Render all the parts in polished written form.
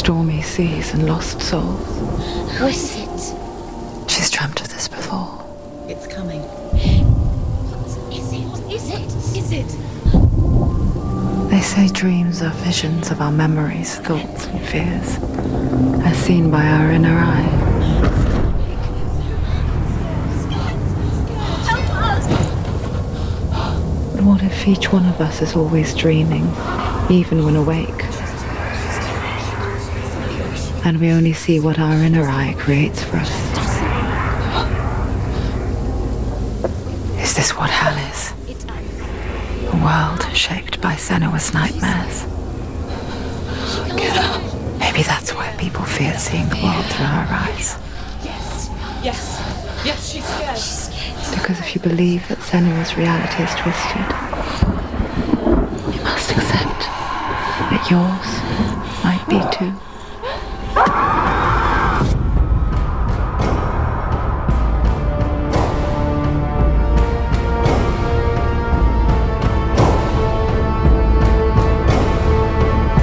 stormy seas and lost souls. Who is it? She's dreamt of this before. It's coming. What is it? Is it? They say dreams are visions of our memories, thoughts and fears, as seen by our inner eye. Help us! But what if each one of us is always dreaming, even when awake? And we only see what our inner eye creates for us. Is this what hell is? A world shaped by Senua's nightmares. Maybe that's why people fear seeing the world through her eyes. Yes, she's scared. Because if you believe that Senua's reality is twisted, you must accept that yours might be too.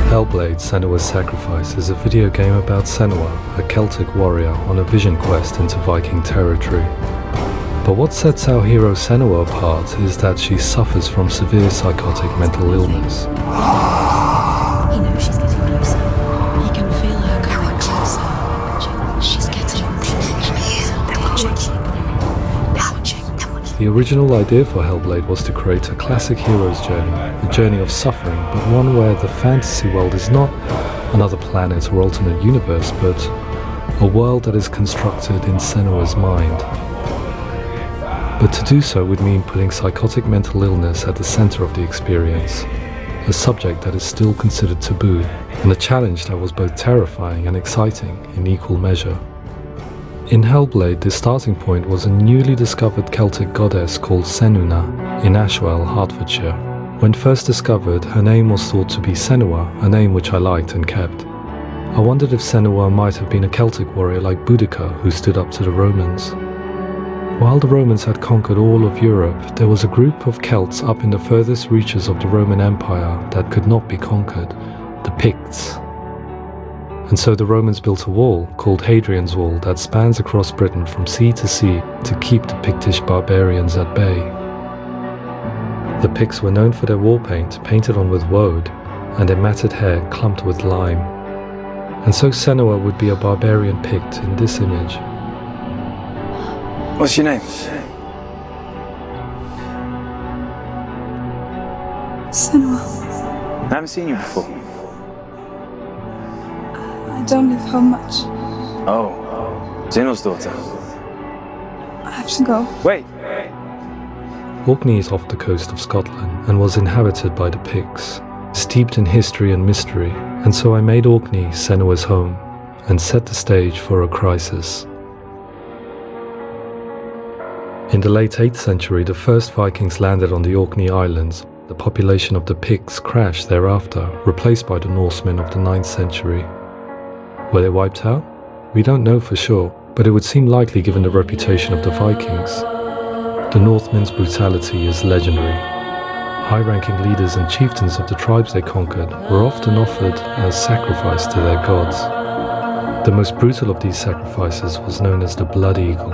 Hellblade: Senua's Sacrifice is a video game about Senua, a Celtic warrior on a vision quest into Viking territory. But what sets our hero Senua apart is that she suffers from severe psychotic mental illness. He knows she's getting closer. He can feel her coming closer. She's getting closer. They're watching. The original idea for Hellblade was to create a classic hero's journey, a journey of suffering, but one where the fantasy world is not another planet or alternate universe, but a world that is constructed in Senua's mind. But to do so would mean putting psychotic mental illness at the center of the experience, a subject that is still considered taboo, and a challenge that was both terrifying and exciting in equal measure. In Hellblade, the starting point was a newly discovered Celtic goddess called Senua in Ashwell, Hertfordshire. When first discovered, her name was thought to be Senua, a name which I liked and kept. I wondered if Senua might have been a Celtic warrior like Boudica who stood up to the Romans. While the Romans had conquered all of Europe, there was a group of Celts up in the furthest reaches of the Roman Empire that could not be conquered, the Picts. And so the Romans built a wall, called Hadrian's Wall, that spans across Britain from sea to sea to keep the Pictish barbarians at bay. The Picts were known for their war paint, painted on with woad, and their matted hair clumped with lime. And so Senua would be a barbarian Pict in this image. What's your name? Senua. I haven't seen you before. I don't leave home much. Oh, Zeno's daughter. I have to go. Wait! Orkney is off the coast of Scotland and was inhabited by the Picts, steeped in history and mystery, and so I made Orkney Senua's home and set the stage for a crisis. In the late 8th century, the first Vikings landed on the Orkney Islands. The population of the Picts crashed thereafter, replaced by the Norsemen of the 9th century. Were they wiped out? We don't know for sure, but it would seem likely given the reputation of the Vikings. The Northmen's brutality is legendary. High-ranking leaders and chieftains of the tribes they conquered were often offered as sacrifice to their gods. The most brutal of these sacrifices was known as the Blood Eagle.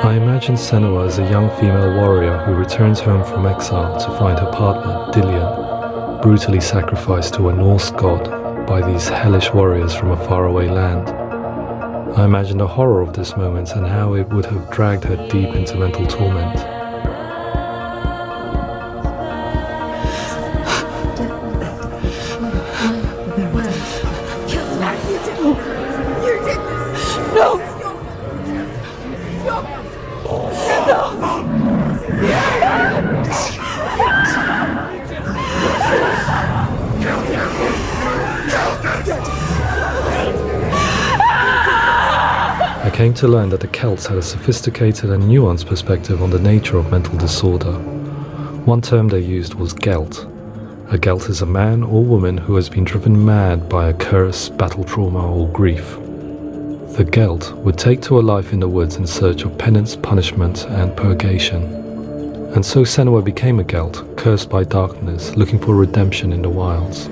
I imagine Senua as a young female warrior who returns home from exile to find her partner, Dillion, brutally sacrificed to a Norse god by these hellish warriors from a faraway land. I imagine the horror of this moment and how it would have dragged her deep into mental torment. No! I came to learn that the Celts had a sophisticated and nuanced perspective on the nature of mental disorder. One term they used was Gelt. A Gelt is a man or woman who has been driven mad by a curse, battle trauma, or grief. The Gelt would take to a life in the woods in search of penance, punishment, and purgation. And so Senua became a Gelt, cursed by darkness, looking for redemption in the wilds.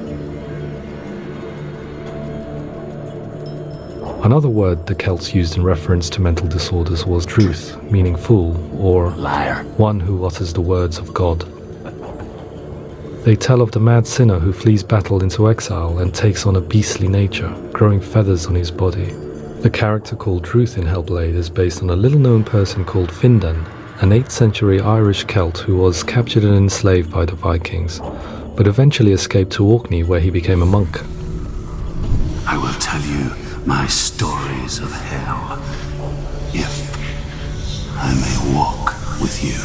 Another word the Celts used in reference to mental disorders was druth, meaning fool, or Liar. one who utters the words of God. They tell of the mad sinner who flees battle into exile and takes on a beastly nature, growing feathers on his body. The character called Druth in Hellblade is based on a little-known person called Findan, an 8th century Irish Celt who was captured and enslaved by the Vikings, but eventually escaped to Orkney where he became a monk. I will tell you my stories of hell, if I may walk with you.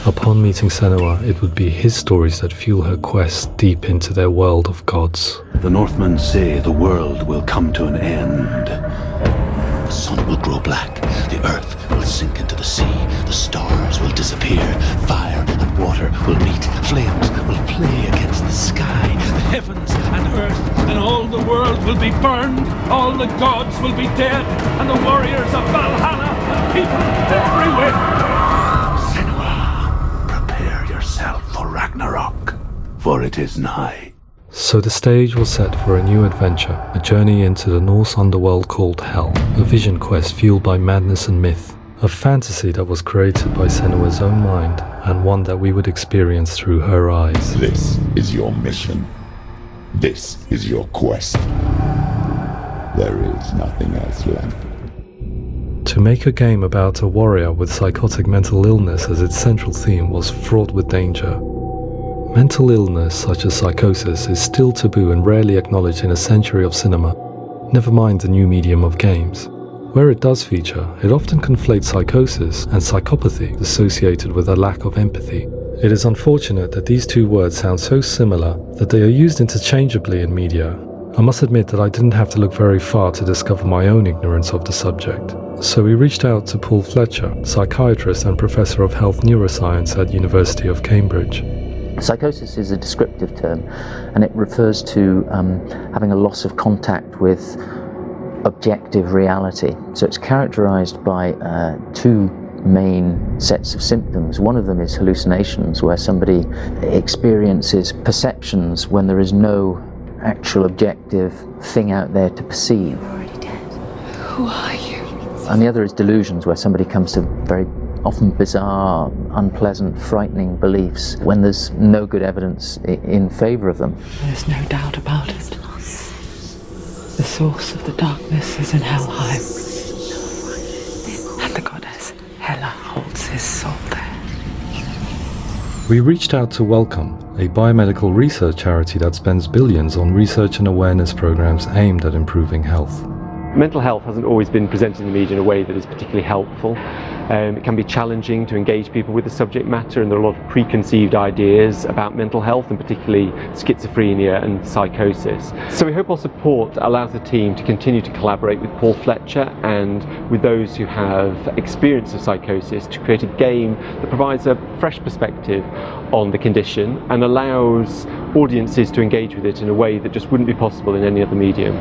Upon meeting Senua, it would be his stories that fuel her quest deep into their world of gods. The Northmen say the world will come to an end. The sun will grow black, the earth will sink into the sea, the stars will disappear, fire and water will meet, flames will play against the sky, the heavens and earth and all the world will be burned, all the gods will be dead, and the warriors of Valhalla and people everywhere. Senua, prepare yourself for Ragnarok, for it is nigh. So the stage was set for a new adventure, a journey into the Norse underworld called Hell, a vision quest fueled by madness and myth, a fantasy that was created by Senua's own mind, and one that we would experience through her eyes. This is your mission. This is your quest. There is nothing else left. To make a game about a warrior with psychotic mental illness as its central theme was fraught with danger. Mental illness, such as psychosis, is still taboo and rarely acknowledged in a century of cinema, never mind the new medium of games. Where it does feature, it often conflates psychosis and psychopathy associated with a lack of empathy. It is unfortunate that these two words sound so similar that they are used interchangeably in media. I must admit that I didn't have to look very far to discover my own ignorance of the subject. So we reached out to Paul Fletcher, psychiatrist and professor of health neuroscience at University of Cambridge. Psychosis is a descriptive term, and it refers to having a loss of contact with objective reality. So it's characterized by two main sets of symptoms. One of them is hallucinations, where somebody experiences perceptions when there is no actual objective thing out there to perceive. You're already dead. Who are you? And the other is delusions, where somebody comes to very often bizarre, unpleasant, frightening beliefs when there's no good evidence in favor of them. There's no doubt about it. The source of the darkness is in Helheim, and the goddess Hela holds his soul there. We reached out to Welcome, a biomedical research charity that spends billions on research and awareness programs aimed at improving health. Mental health hasn't always been presented in the media in a way that is particularly helpful. It can be challenging to engage people with the subject matter, and there are a lot of preconceived ideas about mental health, and particularly schizophrenia and psychosis. So we hope our support allows the team to continue to collaborate with Paul Fletcher and with those who have experience of psychosis to create a game that provides a fresh perspective on the condition and allows audiences to engage with it in a way that just wouldn't be possible in any other medium.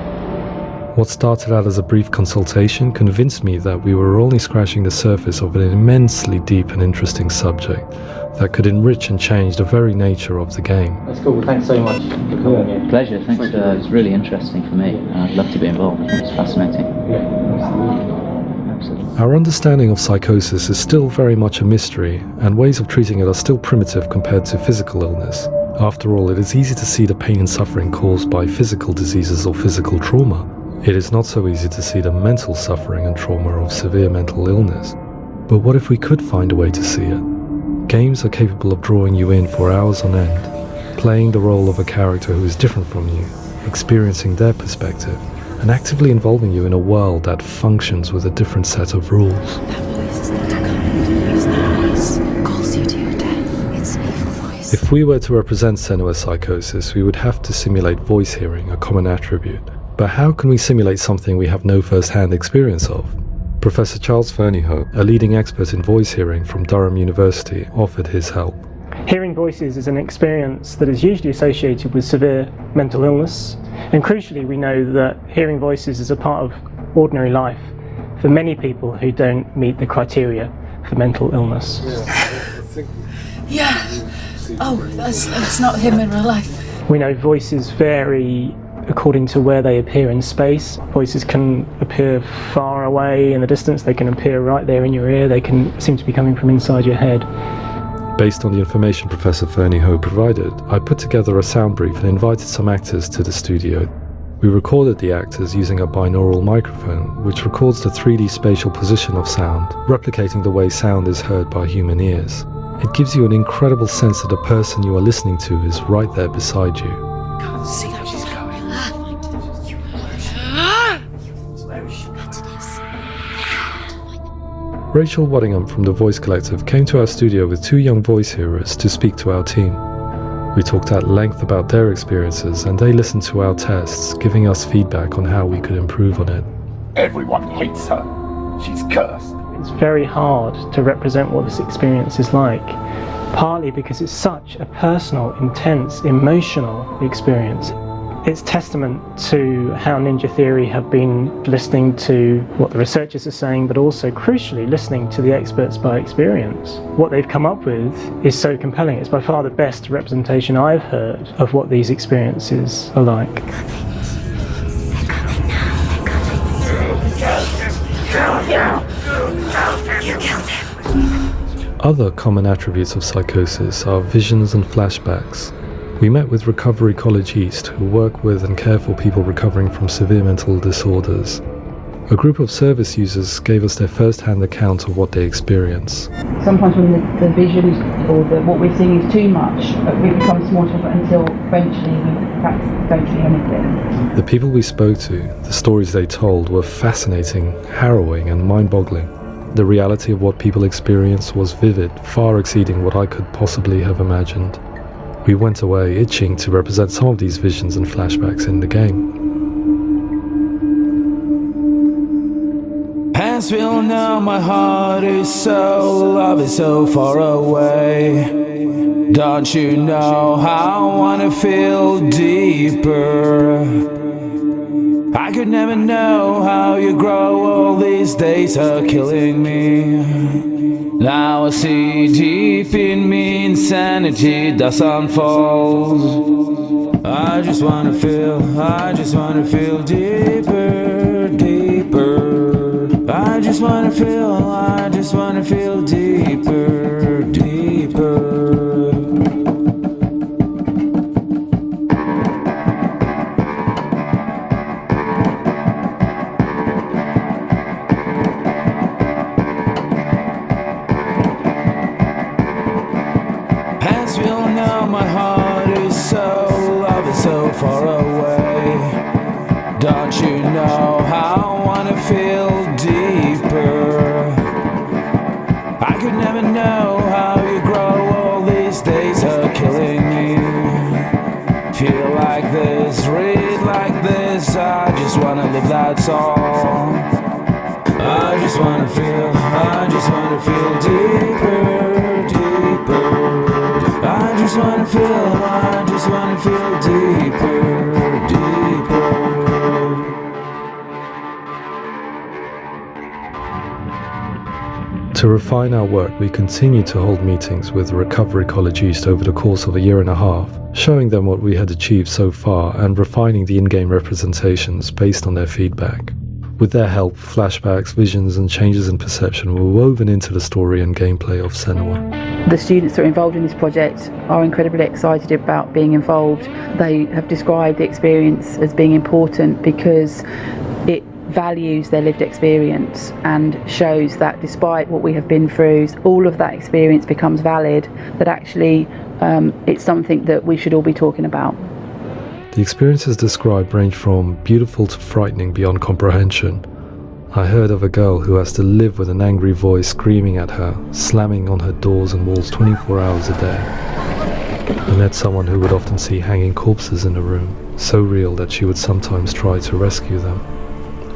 What started out as a brief consultation convinced me that we were only scratching the surface of an immensely deep and interesting subject that could enrich and change the very nature of the game. That's cool. Thanks so much for coming in. Pleasure. Thanks. It's really interesting for me. I'd love to be involved. It's fascinating. Absolutely. Our understanding of psychosis is still very much a mystery, and ways of treating it are still primitive compared to physical illness. After all, it is easy to see the pain and suffering caused by physical diseases or physical trauma. It is not so easy to see the mental suffering and trauma of severe mental illness. But what if we could find a way to see it? Games are capable of drawing you in for hours on end, playing the role of a character who is different from you, experiencing their perspective, and actively involving you in a world that functions with a different set of rules. That voice is not a kind voice. That voice calls you to your death. It's an evil voice. If we were to represent Senua's psychosis, we would have to simulate voice hearing, a common attribute. But how can we simulate something we have no first-hand experience of? Professor Charles Fernyhough, a leading expert in voice hearing from Durham University, offered his help. Hearing voices is an experience that is usually associated with severe mental illness, and crucially we know that hearing voices is a part of ordinary life for many people who don't meet the criteria for mental illness. Yeah. Oh, that's not him in real life. We know voices vary according to where they appear in space. Voices can appear far away in the distance, they can appear right there in your ear, they can seem to be coming from inside your head. Based on the information Professor Fernie Ho provided, I put together a sound brief and invited some actors to the studio. We recorded the actors using a binaural microphone, which records the 3D spatial position of sound, replicating the way sound is heard by human ears. It gives you an incredible sense that the person you are listening to is right there beside you. Can't see how she's going. Rachel Waddingham from the Voice Collective came to our studio with 2 young voice hearers to speak to our team. We talked at length about their experiences and they listened to our tests, giving us feedback on how we could improve on it. Everyone hates her. She's cursed. It's very hard to represent what this experience is like, partly because it's such a personal, intense, emotional experience. It's testament to how Ninja Theory have been listening to what the researchers are saying, but also crucially listening to the experts by experience. What they've come up with is so compelling. It's by far the best representation I've heard of what these experiences are like. Other common attributes of psychosis are visions and flashbacks. We met with Recovery College East, who work with and care for people recovering from severe mental disorders. A group of service users gave us their first-hand account of what they experience. Sometimes when the visions or what we're seeing is too much, we become small until eventually we perhaps don't see anything. The people we spoke to, the stories they told, were fascinating, harrowing and mind-boggling. The reality of what people experience was vivid, far exceeding what I could possibly have imagined. We went away itching to represent some of these visions and flashbacks in the game. As we all know, my heart is so, love is so far away. Don't you know how I wanna feel deeper? I could never know how you grow, all these days are killing me. Now I see deep in me insanity does unfold. I just wanna feel deeper, deeper. I just wanna feel deeper, deeper. As we all know, my heart is so, love is so far away. Don't you know how I wanna feel deeper? I could never know how you grow, all these days are killing me. Feel like this, read like this, I just wanna live, that's all. I just wanna feel deeper, deeper. I just wanna feel deeper, deeper. To refine our work, we continue to hold meetings with Recovery College East over the course of a year and a half, showing them what we had achieved so far and refining the in-game representations based on their feedback. With their help, flashbacks, visions and changes in perception were woven into the story and gameplay of Senua. The students that are involved in this project are incredibly excited about being involved. They have described the experience as being important because it values their lived experience and shows that despite what we have been through, all of that experience becomes valid, that actually it's something that we should all be talking about. The experiences described range from beautiful to frightening beyond comprehension. I heard of a girl who has to live with an angry voice screaming at her, slamming on her doors and walls 24 hours a day. I met someone who would often see hanging corpses in a room, so real that she would sometimes try to rescue them.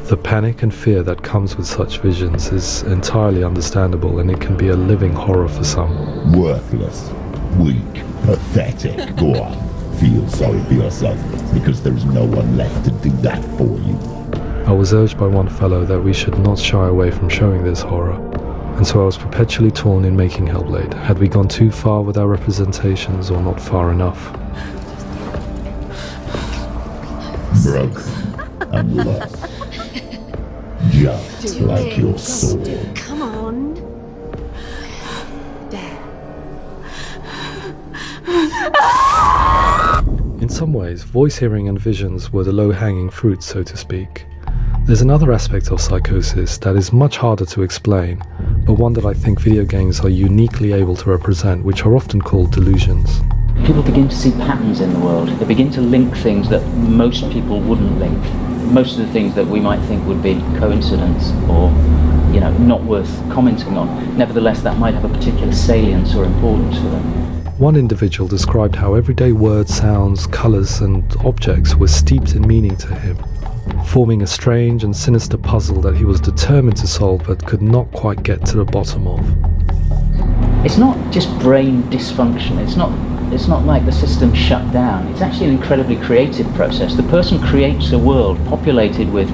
The panic and fear that comes with such visions is entirely understandable, and it can be a living horror for some. Worthless, weak, pathetic. Go on, feel sorry for yourself, because there is no one left to do that for you. I was urged by one fellow that we should not shy away from showing this horror, and so I was perpetually torn in making Hellblade. Had we gone too far with our representations or not far enough? broken and lost. Just like your soul. Come on. There. In some ways, voice hearing and visions were the low-hanging fruit, so to speak. There's another aspect of psychosis that is much harder to explain, but one that I think video games are uniquely able to represent, which are often called delusions. People begin to see patterns in the world. They begin to link things that most people wouldn't link. Most of the things that we might think would be coincidence or, not worth commenting on. Nevertheless, that might have a particular salience or importance for them. One individual described how everyday words, sounds, colours and objects were steeped in meaning to him, forming a strange and sinister puzzle that he was determined to solve but could not quite get to the bottom of. It's not just brain dysfunction. It's not like the system shut down. It's actually an incredibly creative process. The person creates a world populated with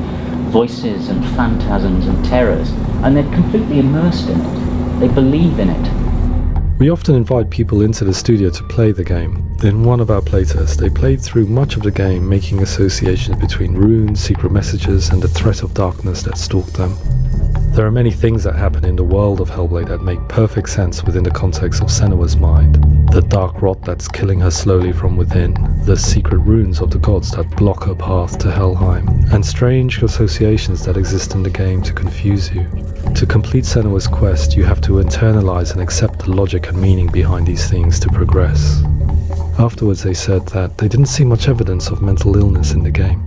voices and phantasms and terrors, and they're completely immersed in it. They believe in it. We often invite people into the studio to play the game. In one of our playtests, they played through much of the game, making associations between runes, secret messages, and the threat of darkness that stalked them. There are many things that happen in the world of Hellblade that make perfect sense within the context of Senua's mind. The dark rot that's killing her slowly from within, the secret runes of the gods that block her path to Helheim, and strange associations that exist in the game to confuse you. To complete Senua's quest, you have to internalize and accept the logic and meaning behind these things to progress. Afterwards, they said that they didn't see much evidence of mental illness in the game.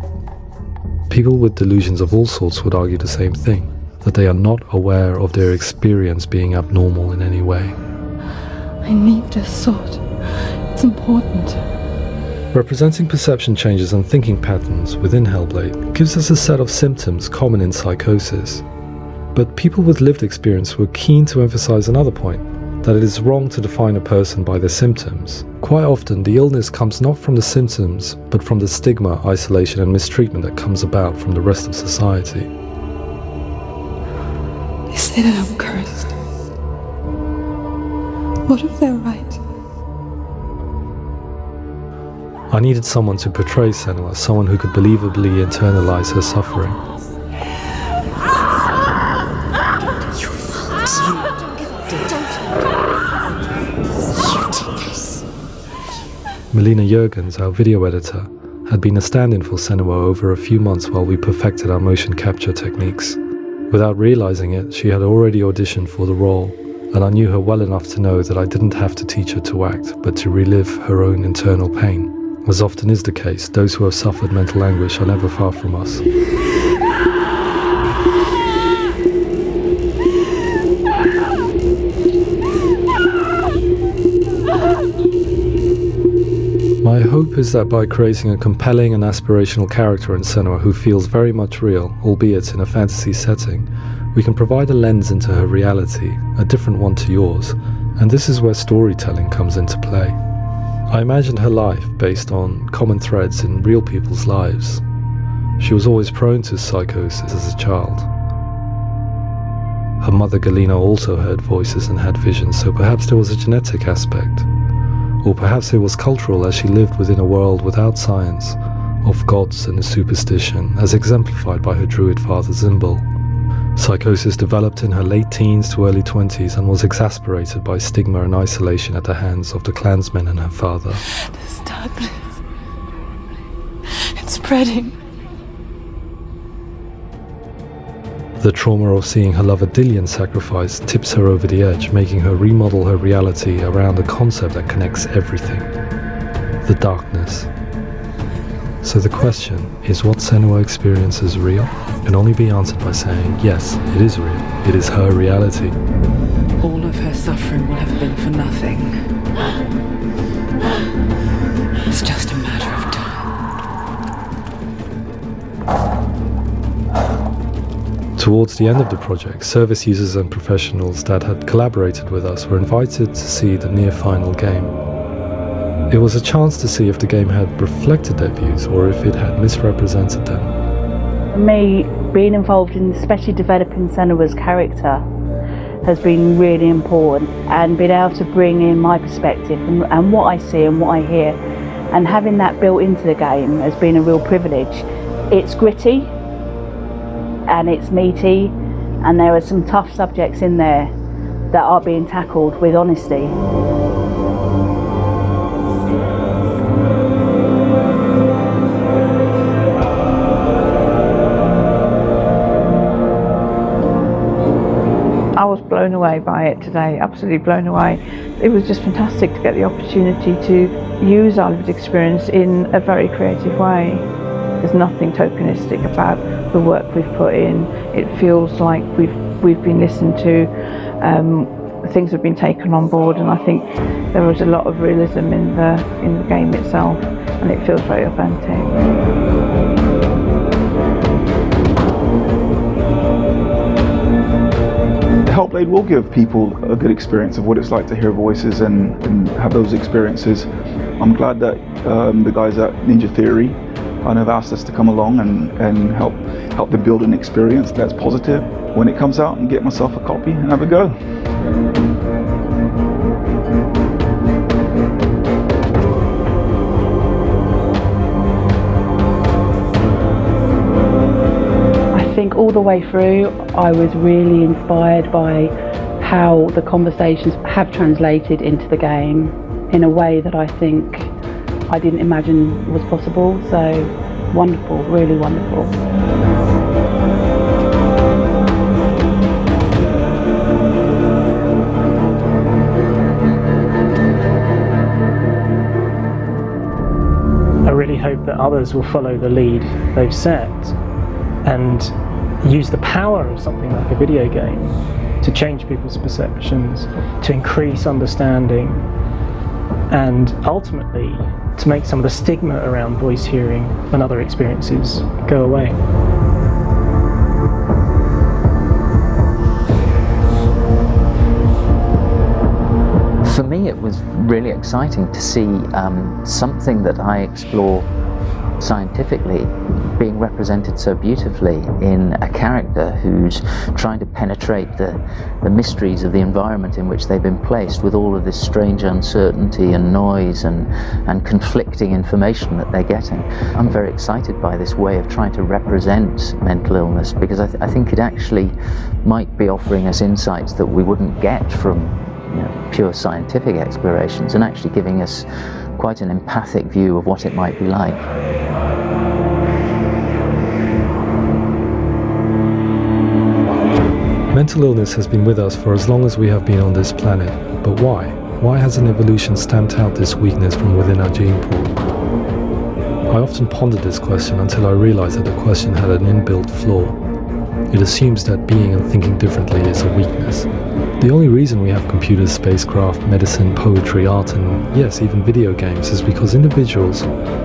People with delusions of all sorts would argue the same thing, that they are not aware of their experience being abnormal in any way. I need this sword. It's important. Representing perception changes and thinking patterns within Hellblade gives us a set of symptoms common in psychosis. But people with lived experience were keen to emphasize another point, that it is wrong to define a person by their symptoms. Quite often, the illness comes not from the symptoms, but from the stigma, isolation and mistreatment that comes about from the rest of society. They say that I'm cursed. What if they're right? I needed someone to portray Senua, someone who could believably internalize her suffering. Melina Jurgens, our video editor, had been a stand-in for Senua over a few months while we perfected our motion capture techniques. Without realizing it, she had already auditioned for the role, and I knew her well enough to know that I didn't have to teach her to act, but to relive her own internal pain. As often is the case, those who have suffered mental anguish are never far from us. My hope is that by creating a compelling and aspirational character in Senua who feels very much real, albeit in a fantasy setting, we can provide a lens into her reality, a different one to yours, and this is where storytelling comes into play. I imagined her life based on common threads in real people's lives. She was always prone to psychosis as a child. Her mother Galina also heard voices and had visions, so perhaps there was a genetic aspect. Or perhaps it was cultural, as she lived within a world without science, of gods and superstition, as exemplified by her druid father Zimbal. Psychosis developed in her late teens to early 20s and was exacerbated by stigma and isolation at the hands of the clansmen and her father. This darkness. It's spreading. The trauma of seeing her lover Dillian sacrificed tips her over the edge, making her remodel her reality around a concept that connects everything: the darkness. So the question, is what Senua experiences real? Can only be answered by saying, yes, it is real. It is her reality. All of her suffering will have been for nothing. It's just a matter of time. Towards the end of the project, service users and professionals that had collaborated with us were invited to see the near-final game. It was a chance to see if the game had reflected their views or if it had misrepresented them. For me, being involved in especially developing Senua's character has been really important, and being able to bring in my perspective and what I see and what I hear, and having that built into the game has been a real privilege. It's gritty and it's meaty, and there are some tough subjects in there that are being tackled with honesty. I was blown away by it today, absolutely blown away. It was just fantastic to get the opportunity to use our lived experience in a very creative way. There's nothing tokenistic about the work we've put in. It feels like we've been listened to, things have been taken on board, and I think there was a lot of realism in the game itself, and it feels very authentic. Hellblade will give people a good experience of what it's like to hear voices and have those experiences. I'm glad that the guys at Ninja Theory have asked us to come along and help them build an experience that's positive when it comes out, and get myself a copy and have a go. I think all the way through I was really inspired by how the conversations have translated into the game in a way that I think I didn't imagine was possible. So wonderful, really wonderful. I really hope that others will follow the lead they've set and use the power of something like a video game to change people's perceptions, to increase understanding, and ultimately to make some of the stigma around voice hearing and other experiences go away. For me, it was really exciting to see something that I explore scientifically being represented so beautifully in a character who's trying to penetrate the mysteries of the environment in which they've been placed, with all of this strange uncertainty and noise and conflicting information that they're getting. I'm very excited by this way of trying to represent mental illness, because I think it actually might be offering us insights that we wouldn't get from pure scientific explorations, and actually giving us quite an empathic view of what it might be like. Mental illness has been with us for as long as we have been on this planet, but why? Why hasn't evolution stamped out this weakness from within our gene pool? I often pondered this question until I realized that the question had an inbuilt flaw. It assumes that being and thinking differently is a weakness. The only reason we have computers, spacecraft, medicine, poetry, art, and yes, even video games is because individuals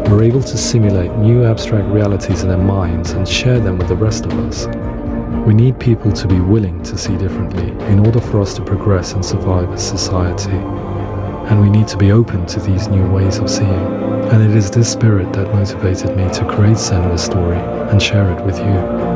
were able to simulate new abstract realities in their minds and share them with the rest of us. We need people to be willing to see differently in order for us to progress and survive as society. And we need to be open to these new ways of seeing. And it is this spirit that motivated me to create Senua's story and share it with you.